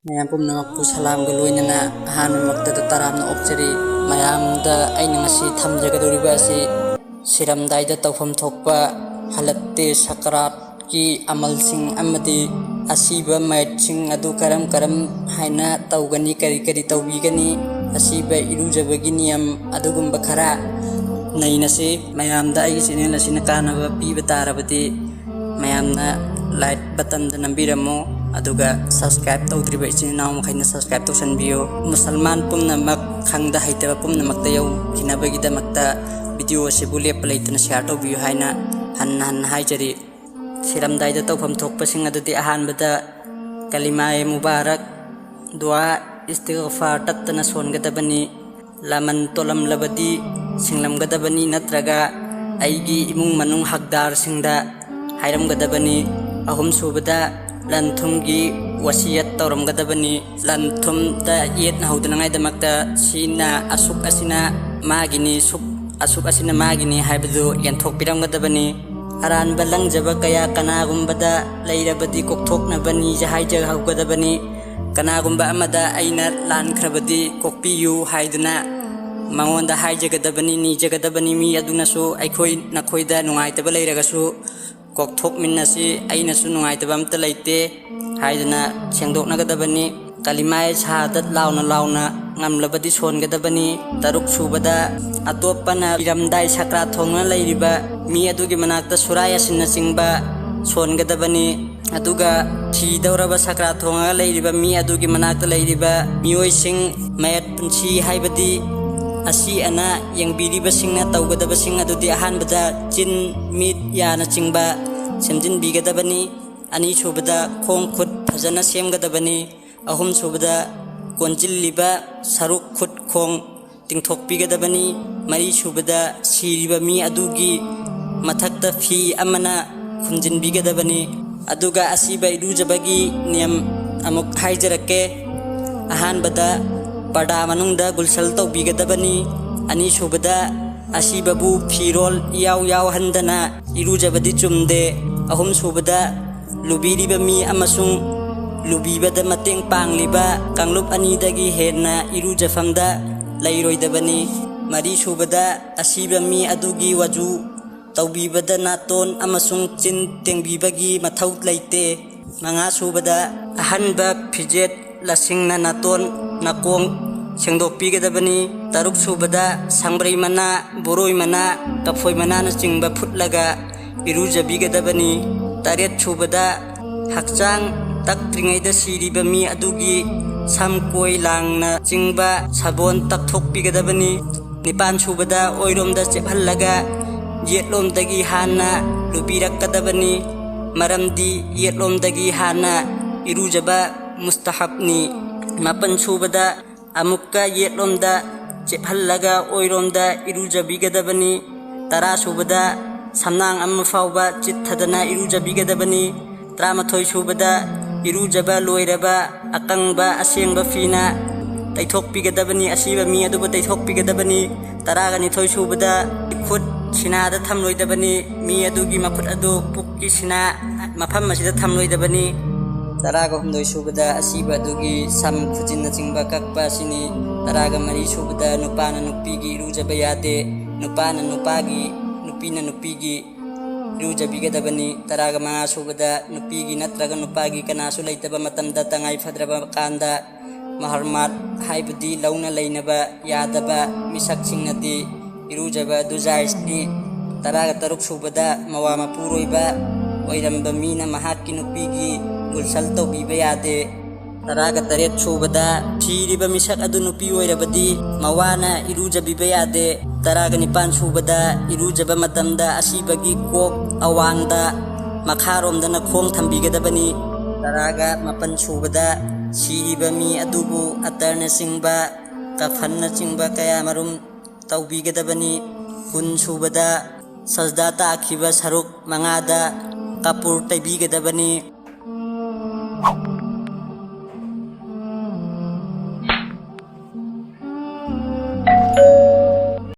ꯃꯌꯥꯝ ꯄꯨꯝꯅꯃꯛꯄꯨ ꯁꯂꯥꯝꯒ ꯂꯣꯏꯅꯅ ꯑꯍꯥꯟꯕꯃꯛꯇꯗ ꯇꯔꯥꯝꯅ ꯑꯣꯛꯆꯔꯤ꯫ ꯃꯌꯥꯝꯗ ꯑꯩꯅ ꯉꯁꯤ ꯊꯝꯖꯒꯗꯧꯔꯤꯕ ꯑꯁꯤ ꯁꯤꯔꯝꯗꯥꯏꯗ ꯇꯧꯐꯝ ꯊꯣꯛꯄ ꯍꯂꯛꯇꯦ ꯁꯀꯔꯥꯠꯀꯤ ꯑꯃꯜꯁꯤꯡ ꯑꯃꯗꯤ ꯑꯁꯤꯕ ꯃꯩꯠꯁꯤꯡ ꯑꯗꯨ ꯀꯔꯝ ꯍꯥꯏꯅ ꯇꯧꯒꯅꯤ, ꯀꯔꯤ ꯇꯧꯕꯤꯒꯅꯤ, ꯑꯁꯤꯕ ꯏꯔꯨꯖꯕꯒꯤ ꯅꯤꯌꯝ ꯑꯗꯨꯒꯨꯝꯕ ꯈꯔ ꯅꯩꯅꯁꯤ꯫ ꯃꯌꯥꯝꯗ ꯑꯩꯒꯤ ꯆꯦꯅꯦꯜ ꯑꯁꯤꯅ ꯀꯥꯟꯅꯕ ꯄꯤꯕ ꯇꯥꯔꯕꯗꯤ ꯃꯌꯥꯝꯅ ꯂꯥꯏꯛ ꯕꯇꯟꯗ ꯅꯝꯕꯤꯔꯝꯃꯨ, ꯑꯗꯨꯒ ꯁꯕꯁꯀ꯭ꯔꯥꯏꯕ ꯇꯧꯗ꯭ꯔꯤꯕ ꯏꯆꯤꯟ ꯏꯅꯥꯎ ꯃꯈꯩꯅ ꯁꯕꯁꯀ꯭ꯔꯥꯏꯕ ꯇꯧꯁꯟꯕꯤꯌꯨ꯫ ꯃꯨꯁꯜꯃꯥꯟ ꯄꯨꯝꯅꯃꯛ ꯈꯪꯗ ꯍꯩꯇꯕ ꯄꯨꯝꯅꯃꯛꯇ ꯌꯧꯈꯤꯅꯕꯒꯤꯗꯃꯛꯇ ꯚꯤꯗꯤꯑꯣ ꯑꯁꯤꯕꯨ ꯂꯦꯞꯄ ꯂꯩꯇꯅ ꯁꯦꯌꯔ ꯇꯧꯕꯤꯌꯨ ꯍꯥꯏꯅ ꯍꯟꯅ ꯍꯥꯏꯖꯔꯤ꯫ ꯁꯤꯔꯝꯗꯥꯏꯗ ꯇꯧꯐꯝ ꯊꯣꯛꯄꯁꯤꯡ ꯑꯗꯨꯗꯤ ꯑꯍꯥꯟꯕꯗ ꯀꯂꯤꯃꯥꯌꯦ ꯃꯨꯕꯥꯔꯛ ꯗꯨꯋꯥ ꯏꯁꯇꯤꯒꯐꯥꯔ ꯇꯠꯇꯅ ꯁꯣꯟꯒꯗꯕꯅꯤ꯫ ꯂꯃꯟ ꯇꯣꯜꯂꯝꯂꯕꯗꯤ ꯁꯤꯡꯂꯝꯒꯗꯕꯅꯤ, ꯅꯠꯇ꯭ꯔꯒ ꯑꯩꯒꯤ ꯏꯃꯨꯡ ꯃꯅꯨꯡ ꯍꯛꯗꯥꯔꯁꯤꯡꯗ ꯍꯥꯏꯔꯝꯒꯗꯕꯅꯤ꯫ ꯑꯍꯨꯝꯁꯨꯕꯗ ꯂꯟ ꯊꯨꯝꯒꯤ ꯋꯥꯁꯤꯌꯠ ꯇꯧꯔꯝꯒꯗꯕꯅꯤ꯫ ꯂꯟ ꯊꯨꯝꯗ ꯌꯦꯠꯅ ꯍꯧꯗꯅꯉꯥꯏꯗꯃꯛꯇ ꯁꯤꯅ ꯑꯁꯨꯛ ꯑꯁꯤꯅ ꯃꯥꯒꯤꯅꯤ, ꯑꯁꯨꯛ ꯑꯁꯤꯅ ꯃꯥꯒꯤꯅꯤ ꯍꯥꯏꯕꯗꯨ ꯌꯦꯟꯊꯣꯛꯄꯤꯔꯝꯒꯗꯕꯅꯤ꯫ ꯑꯔꯥꯟꯕ ꯂꯪꯖꯕ ꯀꯌꯥ ꯀꯅꯥꯒꯨꯝꯕꯗ ꯂꯩꯔꯕꯗꯤ ꯀꯣꯛꯊꯣꯛꯅꯕꯅꯤ ꯍꯥꯏꯖꯍꯧꯒꯗꯕꯅꯤ꯫ ꯀꯅꯥꯒꯨꯝꯕ ꯑꯃꯗ ꯑꯩꯅ ꯂꯥꯟꯈ꯭ꯔꯕꯗꯤ ꯀꯣꯛꯄꯤꯌꯨ ꯍꯥꯏꯗꯨꯅ ꯃꯉꯣꯟꯗ ꯍꯥꯏꯖꯒꯗꯕꯅꯤ, ꯅꯤꯖꯒꯗꯕꯅꯤ꯫ ꯃꯤ ꯑꯗꯨꯅꯁꯨ ꯅꯈꯣꯏꯗ ꯅꯨꯡꯉꯥꯏꯇꯕ ꯂꯩꯔꯒꯁꯨ ꯀꯣꯛꯊꯣꯛꯃꯤꯟꯅꯁꯤ, ꯑꯩꯅꯁꯨ ꯅꯨꯡꯉꯥꯏꯇꯕ ꯑꯝꯇ ꯂꯩꯇꯦ ꯍꯥꯏꯗꯨꯅ ꯁꯦꯡꯗꯣꯛꯅꯒꯗꯕꯅꯤ꯫ ꯀꯂꯤꯃꯥꯌꯦ ꯁꯍꯥꯗꯠ ꯂꯥꯎꯅ ꯉꯝꯂꯕꯗꯤ ꯁꯣꯟꯒꯗꯕꯅꯤ꯫ ꯇꯔꯨꯛ ꯁꯨꯕꯗ ꯑꯇꯣꯞꯄꯅ ꯄꯤꯔꯝꯗꯥꯏ ꯁꯀ꯭ꯔꯥꯠ ꯊꯣꯡꯅ ꯂꯩꯔꯤꯕ ꯃꯤ ꯑꯗꯨꯒꯤ ꯃꯅꯥꯛꯇ ꯁꯨꯔꯥ ꯌꯥꯁꯤꯟꯅꯆꯤꯡꯕ ꯁꯣꯟꯒꯗꯕꯅꯤ꯫ ꯑꯗꯨꯒ ꯊꯤꯗꯧꯔꯕ ꯁꯀ꯭ꯔꯥꯠ ꯊꯣꯡꯉꯒ ꯂꯩꯔꯤꯕ ꯃꯤ ꯑꯗꯨꯒꯤ ꯃꯅꯥꯛꯇ ꯂꯩꯔꯤꯕ ꯃꯤꯑꯣꯏꯁꯤꯡ ꯃꯌꯠ ꯄꯨꯟꯁꯤ ꯍꯥꯏꯕꯗꯤ ꯑꯁꯤ ꯑꯅꯥ ꯌꯦꯡꯕꯤꯔꯤꯕꯁꯤꯡꯅ ꯇꯧꯒꯗꯕꯁꯤꯡ ꯑꯗꯨꯗꯤ ꯑꯍꯥꯟꯕꯗ ꯆꯤꯟ, ꯃꯤꯠ, ꯌꯥꯅꯆꯤꯡꯕ ꯁꯦꯝꯖꯤꯟꯕꯤꯒꯗꯕꯅꯤ꯫ ꯑꯅꯤꯁꯨꯕꯗ ꯈꯣꯡ ꯈꯨꯠ ꯐꯖꯅ ꯁꯦꯝꯒꯗꯕꯅꯤ꯫ ꯑꯍꯨꯝꯁꯨꯕꯗ ꯀꯣꯟꯖꯤꯜꯂꯤꯕ ꯁꯔꯨꯛ ꯈꯨꯠ ꯈꯣꯡ ꯇꯤꯡꯊꯣꯛꯄꯤꯒꯗꯕꯅꯤ꯫ ꯃꯔꯤꯁꯨꯕꯗ ꯁꯤꯔꯤꯕ ꯃꯤ ꯑꯗꯨꯒꯤ ꯃꯊꯛꯇ ꯐꯤ ꯑꯃꯅ ꯈꯨꯝꯖꯤꯟꯕꯤꯒꯗꯕꯅꯤ꯫ ꯑꯗꯨꯒ ꯑꯁꯤꯕ ꯏꯔꯨꯖꯕꯒꯤ ꯅꯤꯌꯝ ꯑꯃꯨꯛ ꯍꯥꯏꯖꯔꯛꯀꯦ꯫ ꯑꯍꯥꯟꯕꯗ ꯄꯔꯗꯥ ꯃꯅꯨꯡꯗ ꯒꯨꯜꯁꯜ ꯇꯧꯕꯤꯒꯗꯕꯅꯤ꯫ ꯑꯅꯤꯁꯨꯕꯗ ꯑꯁꯤꯕꯕꯨ ꯐꯤꯔꯣꯜ ꯏꯌꯥꯎ ꯌꯥꯎꯍꯟꯗꯅ ꯏꯔꯨꯖꯕꯗꯤ ꯆꯨꯝꯗꯦ꯫ ꯑꯍꯨꯝꯁꯨꯕꯗ ꯂꯨꯕꯤꯔꯤꯕ ꯃꯤ ꯑꯃꯁꯨꯡ ꯂꯨꯕꯤꯕꯗ ꯃꯇꯦꯡ ꯄꯥꯡꯂꯤꯕ ꯀꯥꯡꯂꯨꯞ ꯑꯅꯤꯗꯒꯤ ꯍꯦꯟꯅ ꯏꯔꯨꯖꯐꯝꯗ ꯂꯩꯔꯣꯏꯗꯕꯅꯤ꯫ ꯃꯔꯤꯁꯨꯕꯗ ꯑꯁꯤꯕ ꯃꯤ ꯑꯗꯨꯒꯤ ꯋꯖꯨ ꯇꯧꯕꯤꯕꯗ ꯅꯥꯇꯣꯟ ꯑꯃꯁꯨꯡ ꯆꯤꯟ ꯇꯦꯡꯕꯤꯕꯒꯤ ꯃꯊꯧ ꯂꯩꯇꯦ꯫ ꯃꯉꯥꯁꯨꯕꯗ ꯑꯍꯟꯕ ꯐꯤꯖꯦꯠ ꯂꯁꯤꯡꯅ ꯅꯥꯇꯣꯟ ꯅꯀꯣꯡ ꯁꯦꯡꯗꯣꯛꯄꯤꯒꯗꯕꯅꯤ꯫ ꯇꯔꯨꯛꯁꯨꯕꯗ ꯁꯪꯕ꯭ꯔꯩ ꯃꯅꯥ, ꯕꯣꯔꯣꯏ ꯃꯅꯥ, ꯀꯐꯣꯏ ꯃꯅꯥꯅꯆꯤꯡꯕ ꯐꯨꯠꯂꯒ ꯏꯔꯨꯖꯕꯤꯒꯗꯕꯅꯤ꯫ ꯇꯔꯦꯠꯁꯨꯕꯗ ꯍꯛꯆꯥꯡ ꯇꯛꯇ꯭ꯔꯤꯉꯩꯗ ꯁꯤꯔꯤꯕ ꯃꯤ ꯑꯗꯨꯒꯤ ꯁꯝ, ꯀꯣꯏ ꯂꯥꯡꯅ ꯆꯤꯡꯕ ꯁꯥꯕꯣꯟ ꯇꯛꯊꯣꯛꯄꯤꯒꯗꯕꯅꯤ꯫ ꯅꯤꯄꯥꯟꯁꯨꯕꯗ ꯑꯣꯏꯔꯣꯝꯗ ꯆꯦꯞꯍꯜꯂꯒ ꯌꯦꯠꯂꯣꯝꯗꯒꯤ ꯍꯥꯟꯅ ꯂꯨꯕꯤꯔꯛꯀꯗꯕꯅꯤ, ꯃꯔꯝꯗꯤ ꯌꯦꯠꯂꯣꯝꯗꯒꯤ ꯍꯥꯟꯅ ꯏꯔꯨꯖꯕ ꯃꯨꯁꯇꯍꯕꯅꯤ꯫ ꯃꯥꯄꯟꯁꯨꯕꯗ ꯑꯃꯨꯛꯀ ꯌꯦꯠꯂꯣꯝꯗ ꯆꯦꯞꯍꯜꯂꯒ ꯑꯣꯏꯔꯣꯝꯗ ꯏꯔꯨꯖꯕꯤꯒꯗꯕꯅꯤ꯫ ꯇꯔꯥꯁꯨꯕꯗ ꯁꯝꯅꯥꯡ ꯑꯃ ꯐꯥꯎꯕ ꯆꯤꯠꯊꯗꯅ ꯏꯔꯨꯖꯕꯤꯒꯗꯕꯅꯤ꯫ ꯇꯔꯥꯃꯥꯊꯣꯏꯁꯨꯕꯗ ꯏꯔꯨꯖꯕ ꯂꯣꯏꯔꯕ ꯑꯀꯪꯕ ꯑꯁꯦꯡꯕ ꯐꯤꯅ ꯇꯩꯊꯣꯛꯄꯤꯒꯗꯕꯅꯤ, ꯑꯁꯤꯕ ꯃꯤ ꯑꯗꯨꯕꯨ ꯇꯩꯊꯣꯛꯄꯤꯒꯗꯕꯅꯤ꯫ ꯇꯔꯥꯒꯅꯤꯊꯣꯏꯁꯨꯕꯗ ꯈꯨꯠ ꯁꯤꯅꯥꯗ ꯊꯝꯂꯣꯏꯗꯕꯅꯤ, ꯃꯤ ꯑꯗꯨꯒꯤ ꯃꯈꯨꯠ ꯑꯗꯨ ꯄꯨꯛꯀꯤ ꯁꯤꯅꯥ ꯃꯐꯝ ꯑꯁꯤꯗ ꯊꯝꯂꯣꯏꯗꯕꯅꯤ꯫ ꯇꯔꯥꯒꯍꯨꯝꯗꯣꯏꯁꯨꯕꯗ ꯑꯁꯤꯕ ꯑꯗꯨꯒꯤ ꯁꯝ, ꯈꯨꯖꯤꯟꯅꯆꯤꯡꯕ ꯀꯛꯄ ꯑꯁꯤꯅꯤ꯫ ꯇꯔꯥꯒꯃꯔꯤꯁꯨꯕꯗ ꯅꯨꯄꯥꯅ ꯅꯨꯄꯤꯒꯤ ꯏꯔꯨꯖꯕ ꯌꯥꯗꯦ, ꯅꯨꯄꯥꯅ ꯅꯨꯄꯥꯒꯤ, ꯅꯨꯄꯤꯅ ꯅꯨꯄꯤꯒꯤ ꯏꯔꯨꯖꯕꯤꯒꯗꯕꯅꯤ꯫ ꯇꯔꯥꯒꯃꯉꯥꯁꯨꯕꯗ ꯅꯨꯄꯤꯒꯤ ꯅꯠꯇ꯭ꯔꯒ ꯅꯨꯄꯥꯒꯤ ꯀꯅꯥꯁꯨ ꯂꯩꯇꯕ ꯃꯇꯝꯗ ꯇꯉꯥꯏ ꯐꯗ꯭ꯔꯕ ꯀꯥꯟꯗ ꯃꯍꯔꯃꯥꯠ ꯍꯥꯏꯕꯗꯤ ꯂꯧꯅ ꯂꯩꯅꯕ ꯌꯥꯗꯕ ꯃꯤꯁꯛꯁꯤꯡꯅꯗꯤ ꯏꯔꯨꯖꯕ ꯑꯗꯨ ꯖꯥꯏꯖꯅꯤ꯫ ꯇꯔꯥꯒꯇꯔꯨꯛꯁꯨꯕꯗ ꯃꯋꯥ ꯃꯄꯨꯔꯣꯏꯕ ꯑꯣꯏꯔꯝꯕ ꯃꯤꯅ ꯃꯍꯥꯛꯀꯤ ꯅꯨꯄꯤꯒꯤ ꯒꯨꯜꯁꯜ ꯇꯧꯕꯤꯕ ꯌꯥꯗꯦ꯫ ꯇꯔꯥꯒꯇꯔꯦꯠꯁꯨꯕꯗ ꯁꯤꯔꯤꯕ ꯃꯤꯁꯛ ꯑꯗꯨ ꯅꯨꯄꯤ ꯑꯣꯏꯔꯕꯗꯤ ꯃꯋꯥꯅ ꯏꯔꯨꯖꯕꯤꯕ ꯌꯥꯗꯦ꯫ ꯇꯔꯥꯒꯅꯤꯄꯥꯟꯁꯨꯕꯗ ꯏꯔꯨꯖꯕ ꯃꯇꯝꯗ ꯑꯁꯤꯕꯒꯤ ꯀꯣꯛ ꯑꯋꯥꯡꯗ ꯃꯈꯥꯔꯣꯝꯗꯅ ꯈꯣꯡ ꯊꯝꯕꯤꯒꯗꯕꯅꯤ꯫ ꯇꯔꯥꯒꯃꯥꯄꯟꯁꯨꯕꯗ ꯁꯤꯔꯤꯕ ꯃꯤ ꯑꯗꯨꯕꯨ ꯑꯇꯔꯅꯆꯤꯡꯕ, ꯀꯐꯟꯅꯆꯤꯡꯕ ꯀꯌꯥꯃꯔꯨꯝ ꯇꯧꯕꯤꯒꯗꯕꯅꯤ꯫ ꯀꯨꯟꯁꯨꯕꯗ ꯁꯖꯗꯥ ꯇꯥꯈꯤꯕ ꯁꯔꯨꯛ 5ꯗ ꯀꯄꯨꯔ ꯇꯩꯕꯤꯒꯗꯕꯅꯤ꯫